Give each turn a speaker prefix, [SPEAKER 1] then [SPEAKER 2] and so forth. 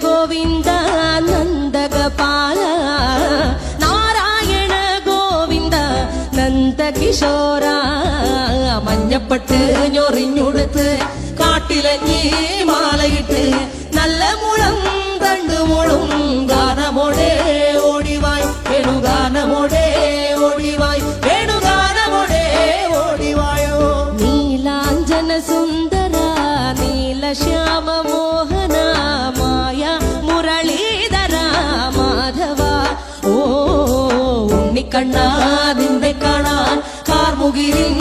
[SPEAKER 1] ഗോവിന്ദ നന്ദഗോപാല നാരായണ ഗോവിന്ദ നന്ദകിശോര മഞ്ഞപ്പെട്ട് ഞൊറിഞ്ഞുടുത്ത് കാട്ടിലഞ്ഞി മാലയിട്ട് നല്ല മുളം തണ്ടുമുളും ഗാനമോടെ ഓടിവായ് വേണുഗാനമോടെ ഓടിവായ് വേണുഗാനമോടെ ഓടിവായോ നീലാഞ്ജന സുന്ദര നീലശ്യാമ മോഹന മായ മുരളീധര മാധവ ഓ ഉണ്ണിക്കണ്ണ നിന്നെ കാണാൻ കാർമുകിലിൻ